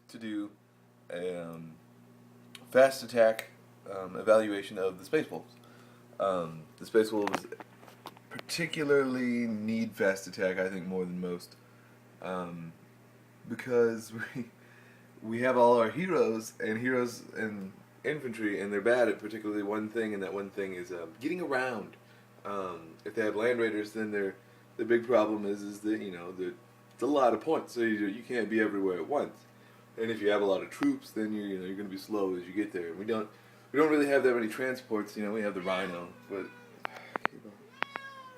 to do a fast attack evaluation of the Space Wolves. The Space Wolves particularly need fast attack, I think, more than most, um, because we have all our heroes and infantry, and they're bad at particularly one thing, and that one thing is getting around. If they have land raiders, then the big problem is that it's a lot of points, so you can't be everywhere at once. And if you have a lot of troops, then you're going to be slow as you get there. We don't really have that many transports. We have the Rhino, but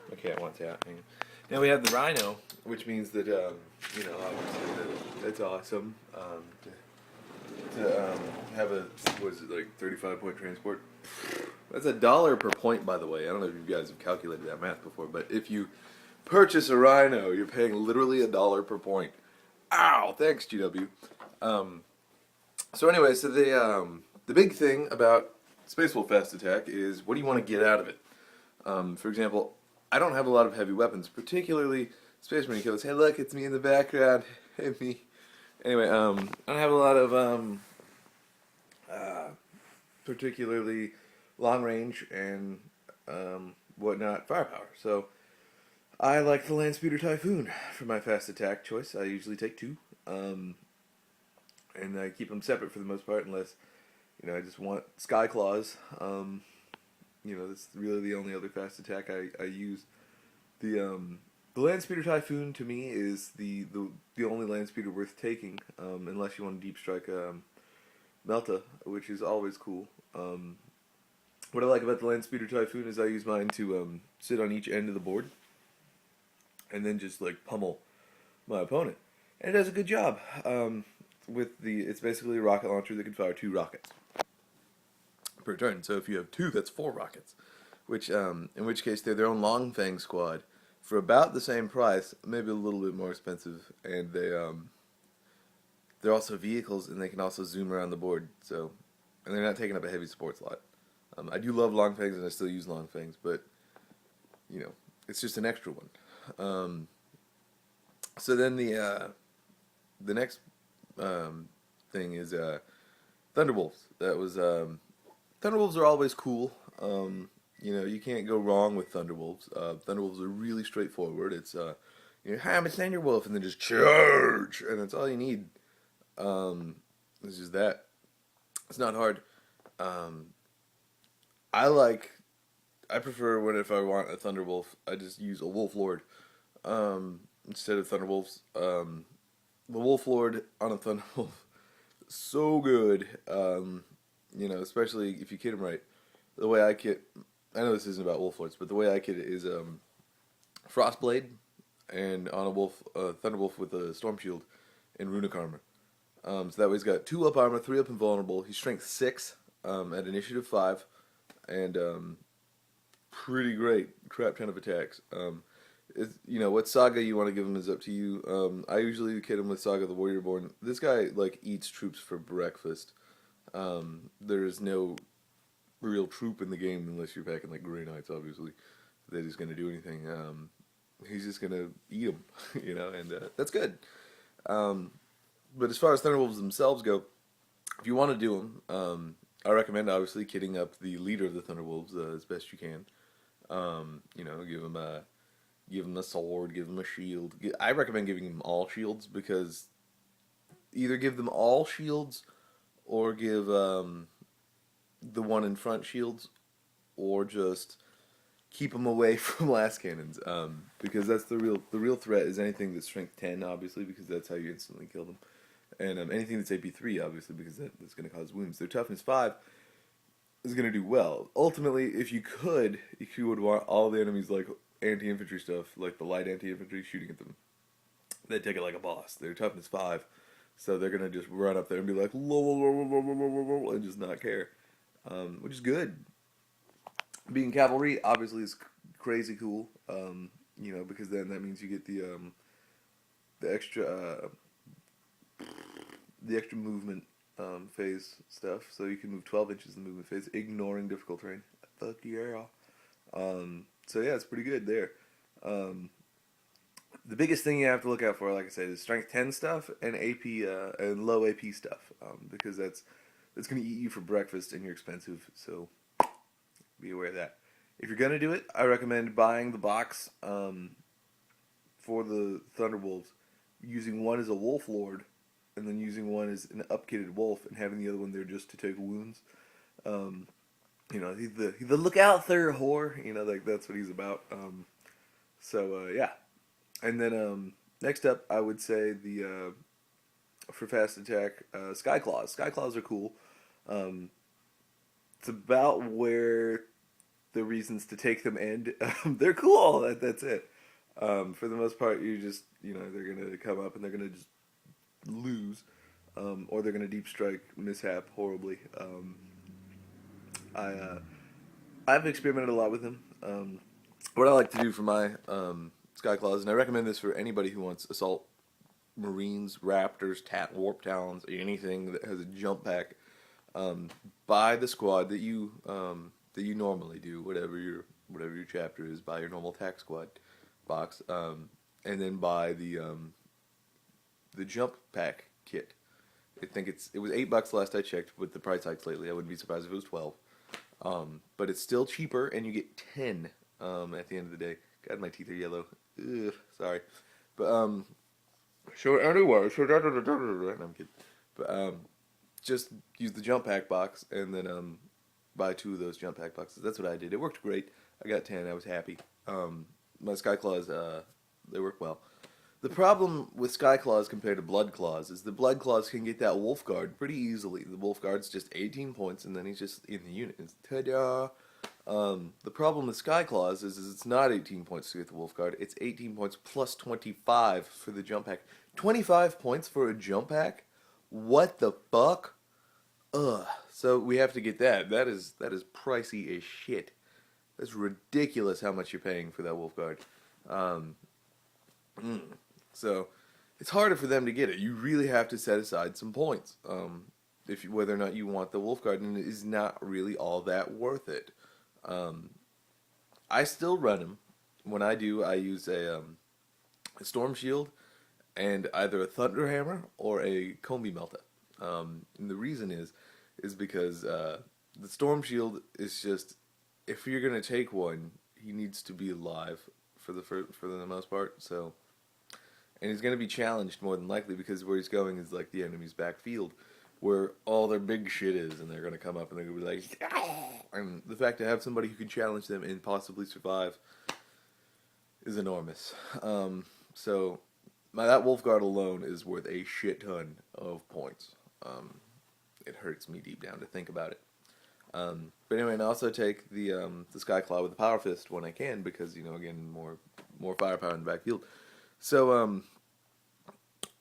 my cat wants out. Hang on. Now we have the Rhino, which means that obviously that's awesome. To have a, what is it, like 35-point transport. That's $1 per point, by the way. I don't know if you guys have calculated that math before, but if you purchase a Rhino, you're paying literally $1 per point. Ow! Thanks, GW. So anyway, so the big thing about Space Wolf Fast Attack is, what do you want to get out of it? For example, I don't have a lot of heavy weapons, particularly Space Marine kills. Hey, look, it's me in the background. Hey, me. Anyway, I don't have a lot of particularly long range and whatnot firepower. So I like the Landspeeder Typhoon for my fast attack choice. I usually take two, and I keep them separate for the most part, unless I just want Sky Claws. That's really the only other fast attack I use. The Landspeeder Typhoon to me is the only Landspeeder worth taking, unless you want to deep strike Melta, which is always cool. What I like about the Landspeeder Typhoon is I use mine to sit on each end of the board and then just like pummel my opponent, and it does a good job. It's basically a rocket launcher that can fire 2 rockets per turn. So if you have 2, that's 4 rockets, in which case they're their own Long Fang squad for about the same price, maybe a little bit more expensive, and they're also vehicles, and they can also zoom around the board. So, and they're not taking up a heavy support slot. I do love Long Fangs, and I still use Long Fangs, but it's just an extra one. So then the next thing is Thunderwolves. Thunderwolves are always cool. You can't go wrong with Thunderwolves. Thunderwolves are really straightforward. It's hi, I'm a Thunderwolf, and then just charge, and that's all you need. It's just that. It's not hard. I prefer if I want a Thunderwolf, I just use a Wolf Lord instead of Thunderwolves. The Wolf Lord on a Thunderwolf, so good. Especially if you kit him right. The way I kit, I know this isn't about Wolf Lords, but the way I kit it is Frostblade, and on a Thunderwolf with a Storm Shield and Runic Armor. So that way he's got 2 up armor, 3 up invulnerable. He's strength 6 at initiative 5, and pretty great, crap ton of attacks. What Saga you want to give him is up to you. I usually kit him with Saga the Warriorborn. This guy eats troops for breakfast. There is no real troop in the game unless you're packing Grey Knights, obviously, that he's going to do anything. He's just going to eat them, and that's good. But as far as Thunderwolves themselves go, if you want to do them, I recommend obviously kitting up the leader of the Thunderwolves as best you can. Give him a sword, give him a shield. I recommend giving him all shields, because either give them all shields or give the one in front shields, or just keep them away from last cannons, because that's the real threat is anything that's strength 10, obviously, because that's how you instantly kill them, and anything that's AP 3, obviously, because that's going to cause wounds. Their toughness 5 is going to do well. Ultimately, if you would want all the enemies anti-infantry stuff, like the light anti-infantry shooting at them, they'd take it like a boss. Their toughness 5, so they're going to just run up there and be like, "Lol," and just not care, which is good. Being cavalry obviously is crazy cool, because then that means you get the extra movement phase stuff, so you can move 12 inches in the movement phase, ignoring difficult terrain. Fuck yeah. So yeah, it's pretty good there. The biggest thing you have to look out for, like I said, is strength 10 stuff and AP and low AP stuff, because that's going to eat you for breakfast and you're expensive. So be aware of that. If you're going to do it, I recommend buying the box for the Thunderwolves, using one as a Wolf Lord, and then using one as an upkitted Wolf, and having the other one there just to take wounds. You know, he's the look out there whore. You know, like that's what he's about. Yeah. And then next up, I would say the for fast attack, Sky Claws. Sky Claws are cool. It's about where the reasons to take them end. They're cool. That's it. For the most part, you just they're gonna come up and they're gonna just lose, or they're gonna deep strike mishap horribly. I've experimented a lot with them. What I like to do for my Sky Claws, and I recommend this for anybody who wants assault marines, raptors, warp talons, anything that has a jump pack. Buy the squad that you normally do, whatever your chapter is. Buy your normal attack squad box, and then buy the jump pack kit. I think it was $8 last I checked. With the price hikes lately, I wouldn't be surprised if it was 12. But it's still cheaper, and you get 10 at the end of the day. God, my teeth are yellow. Ugh, sorry. But short underwear. Short. No, I'm kidding. But just use the jump pack box, and then buy 2 of those jump pack boxes. That's what I did. It worked great. I got 10. I was happy. My Sky Claws, they work well. The problem with Sky Claws compared to Blood Claws is the Blood Claws can get that Wolf Guard pretty easily. The Wolf Guard's just 18 points, and then he's just in the unit. Ta-da! The problem with Sky Claws is it's not 18 points to get the Wolf Guard. It's 18 points plus 25 for the jump pack. 25 points for a jump pack? What the fuck? Ugh. So we have to get that. That is pricey as shit. That's ridiculous how much you're paying for that Wolf Guard. So it's harder for them to get it. You really have to set aside some points. Whether or not you want the Wolf Guard, and it is not really all that worth it. I still run them. When I do, I use a Storm Shield and either a Thunder Hammer or a Combi Melta. And the reason is because the Storm Shield is just, if you're gonna take one, he needs to be alive for the most part. So, and he's gonna be challenged more than likely because where he's going is like the enemy's backfield, where all their big shit is, and they're gonna come up and they're gonna be like, ah! And the fact to have somebody who can challenge them and possibly survive is enormous. So that Wolf Guard alone is worth a shit ton of points. It hurts me deep down to think about it. But anyway, and I also take the Sky Claw with the Power Fist when I can, because again, more firepower in the backfield. So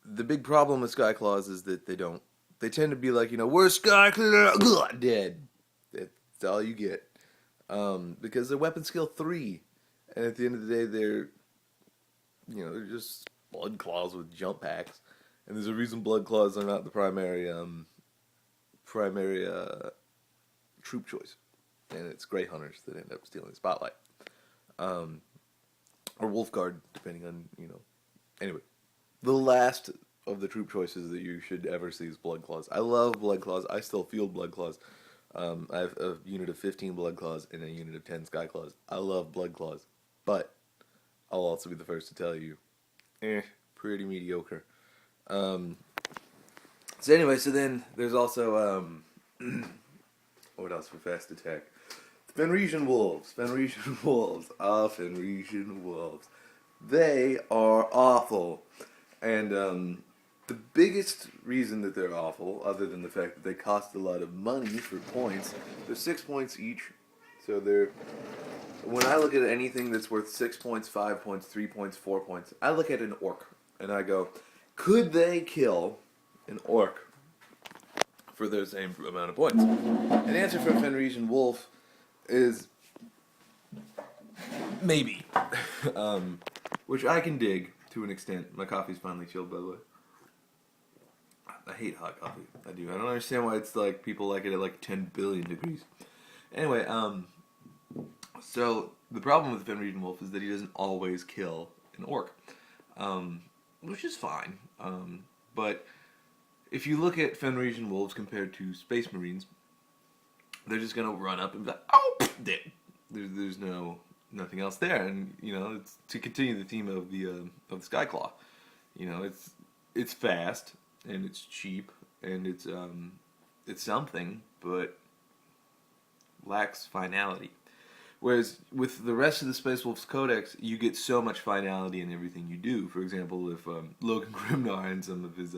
the big problem with Sky Claws is that they tend to be like, we're Sky Claw dead. That's all you get. Because they're weapon skill 3, and at the end of the day, they're just Blood Claws with jump packs, and there's a reason Blood Claws are not the primary troop choice, and it's Grey Hunters that end up stealing the spotlight, or Wolf Guard, depending on Anyway, the last of the troop choices that you should ever see is Blood Claws. I love Blood Claws. I still field Blood Claws. I have a unit of 15 Blood Claws and a unit of 10 Sky Claws. I love Blood Claws, but I'll also be the first to tell you, pretty mediocre. So anyway, so then there's also what else for fast attack? Fenrisian wolves. Fenrisian wolves. Fenrisian wolves. They are awful. And the biggest reason that they're awful, other than the fact that they cost a lot of money for points, they're 6 points each. So when I look at anything that's worth 6 points, 5 points, 3 points, 4 points, I look at an orc and I go, could they kill an orc for their same amount of points? An answer for a Fenrisian wolf is maybe. Which I can dig to an extent. My coffee's finally chilled, by the way. I hate hot coffee. I do. I don't understand why it's like people like it at like 10 billion degrees. Anyway, so the problem with the Fenrisian wolf is that he doesn't always kill an orc. which is fine. But if you look at Fenrisian wolves compared to Space Marines, they're just gonna run up and be like, oh, dead. There's nothing else there, and it's to continue the theme of the Skyclaw. It's fast and it's cheap and it's something, but lacks finality. Whereas with the rest of the Space Wolves Codex, you get so much finality in everything you do. For example, if Logan Grimnar and some of his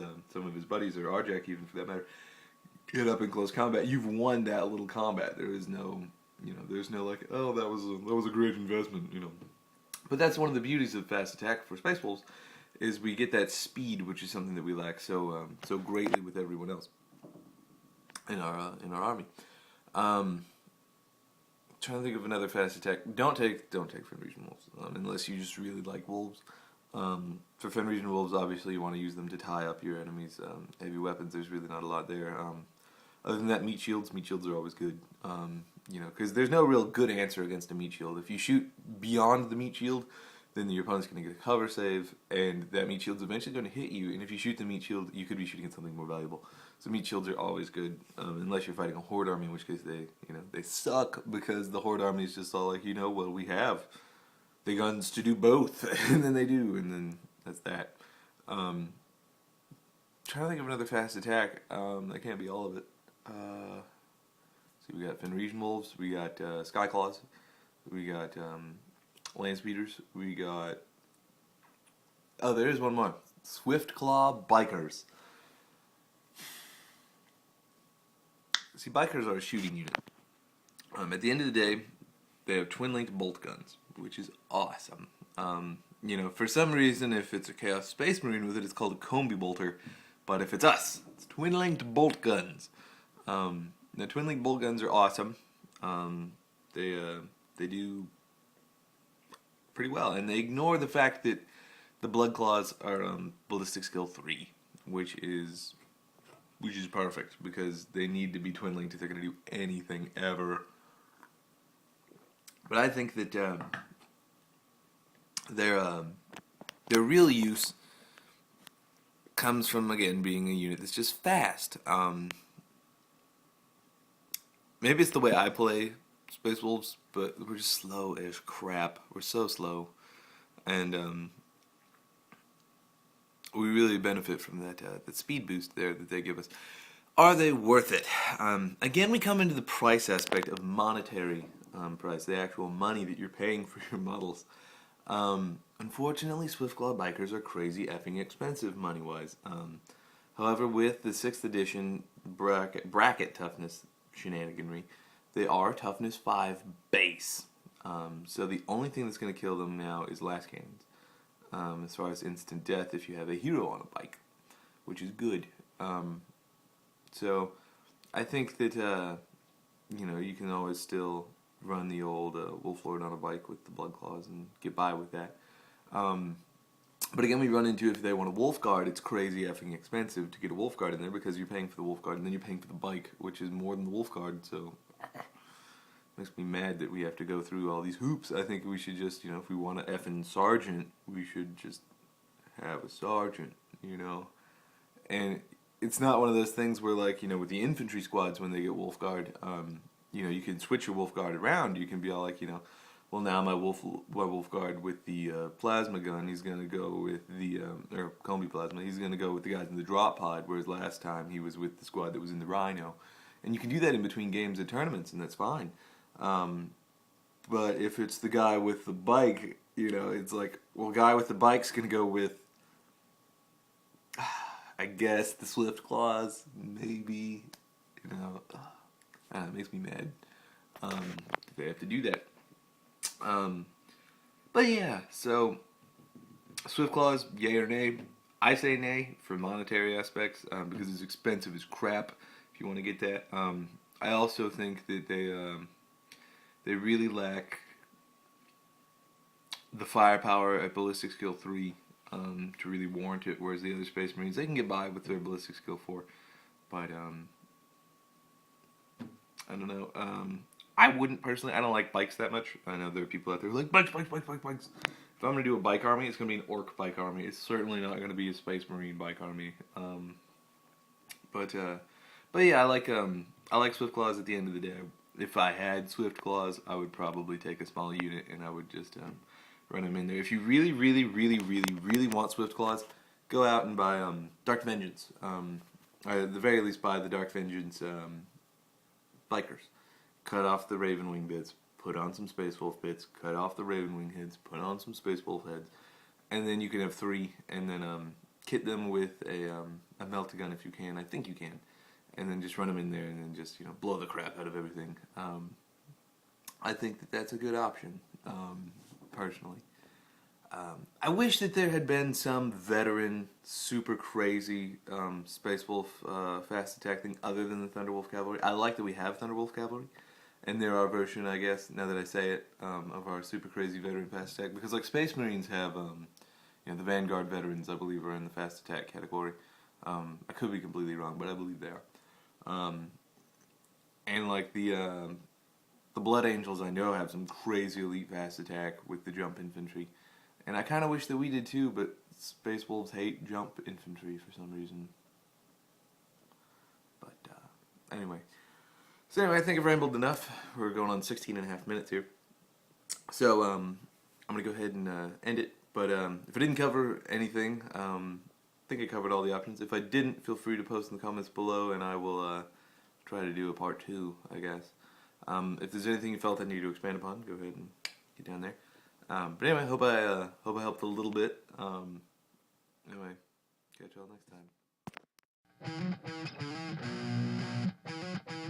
buddies, or Arjak even for that matter, get up in close combat, you've won that little combat. There is no, there's no like, oh, that was a great investment, But that's one of the beauties of fast attack for Space Wolves, is we get that speed, which is something that we lack so greatly with everyone else in our army. Trying to think of another fast attack. Don't take Fenrisian wolves unless you just really like wolves. For Fenrisian wolves, obviously you want to use them to tie up your enemies' heavy weapons. There's really not a lot there. Other than that, meat shields are always good. Because there's no real good answer against a meat shield. If you shoot beyond the meat shield, then your opponent's going to get a cover save, and that meat shield's eventually going to hit you. And if you shoot the meat shield, you could be shooting at something more valuable. So meat shields are always good, unless you're fighting a horde army, in which case they suck, because the horde army is just all like, well, we have the guns to do both, and then they do, and then that's that. Trying to think of another fast attack. That can't be all of it. See, we got Fenrisian wolves, we got Skyclaws, we got land speeders, we got, oh, there is one more, Swiftclaw bikers. See, bikers are a shooting unit. At the end of the day, they have twin-linked bolt guns, which is awesome. For some reason, if it's a Chaos Space Marine with it, it's called a combi bolter. But if it's us, it's twin-linked bolt guns. The twin-linked bolt guns are awesome. They do pretty well, and they ignore the fact that the Blood Claws are ballistic skill 3, which is perfect, because they need to be twin-linked if they're going to do anything ever. But I think that their real use comes from, again, being a unit that's just fast. Maybe it's the way I play Space Wolves, but we're just slow as crap. We're so slow. And we really benefit from that speed boost there that they give us. Are they worth it? Again, we come into the price aspect of monetary price, the actual money that you're paying for your models. Unfortunately, Swiftclaw bikers are crazy effing expensive money-wise. However, with the 6th edition bracket toughness shenaniganry, they are toughness 5 base. So the only thing that's going to kill them now is last cannons. As far as instant death if you have a hero on a bike, which is good. So I think that you can always still run the old Wolf Lord on a bike with the Blood Claws and get by with that. But again, we run into, if they want a Wolf Guard, it's crazy effing expensive to get a Wolf Guard in there, because you're paying for the Wolf Guard and then you're paying for the bike, which is more than the Wolf Guard. So makes me mad that we have to go through all these hoops. I think we should just, if we want an effing sergeant, we should just have a sergeant, And it's not one of those things where, like, with the infantry squads, when they get Wolf Guard, you can switch your Wolf Guard around. You can be all like, well, now my Wolf Guard with the plasma gun, he's going to go with the, or combi plasma, he's going to go with the guys in the drop pod, whereas last time he was with the squad that was in the Rhino. And you can do that in between games and tournaments, and that's fine. But if it's the guy with the bike, it's like, well, guy with the bike's going to go with, I guess, the Swiftclaws, maybe, it makes me mad. They have to do that. But yeah, so Swiftclaws, yay or nay? I say nay for monetary aspects, because it's expensive as crap if you want to get that. I also think that they really lack the firepower at ballistic skill 3 to really warrant it, whereas the other Space Marines, they can get by with their ballistic skill 4. But I don't know. I wouldn't personally. I don't like bikes that much. I know there are people out there who like bikes. if I'm going to do a bike army, it's going to be an orc bike army. It's certainly not going to be a space marine bike army. But yeah, I like swift claws at the end of the day. If I had swift claws, I would probably take a small unit and I would just run them in there. If you really, really, really, really, really want swift claws, go out and buy Dark Vengeance. At the very least, buy the Dark Vengeance bikers. Cut off the Ravenwing bits, put on some Space Wolf bits, cut off the Ravenwing heads, put on some Space Wolf heads, and then you can have 3, and then kit them with a melt-a-gun if you can. I think you can. And then just run them in there and then just, blow the crap out of everything. I think that that's a good option, personally. I wish that there had been some veteran, super crazy Space Wolf fast attack thing other than the Thunderwolf Cavalry. I like that we have Thunderwolf Cavalry, and they're our version, I guess, now that I say it, of our super crazy veteran fast attack. Because like Space Marines have, the Vanguard veterans, I believe, are in the fast attack category. I could be completely wrong, but I believe they are. And like the Blood Angels, I know, have some crazy elite fast attack with the jump infantry. And I kind of wish that we did too, but Space Wolves hate jump infantry for some reason. But anyway. So anyway, I think I've rambled enough. We're going on 16 and a half minutes here. So I'm going to go ahead and end it. But if I didn't cover anything, I think I covered all the options. If I didn't, feel free to post in the comments below, and I will try to do a part 2, I guess. If there's anything you felt I needed to expand upon, go ahead and get down there. But anyway, hope I helped a little bit. Anyway, catch y'all next time.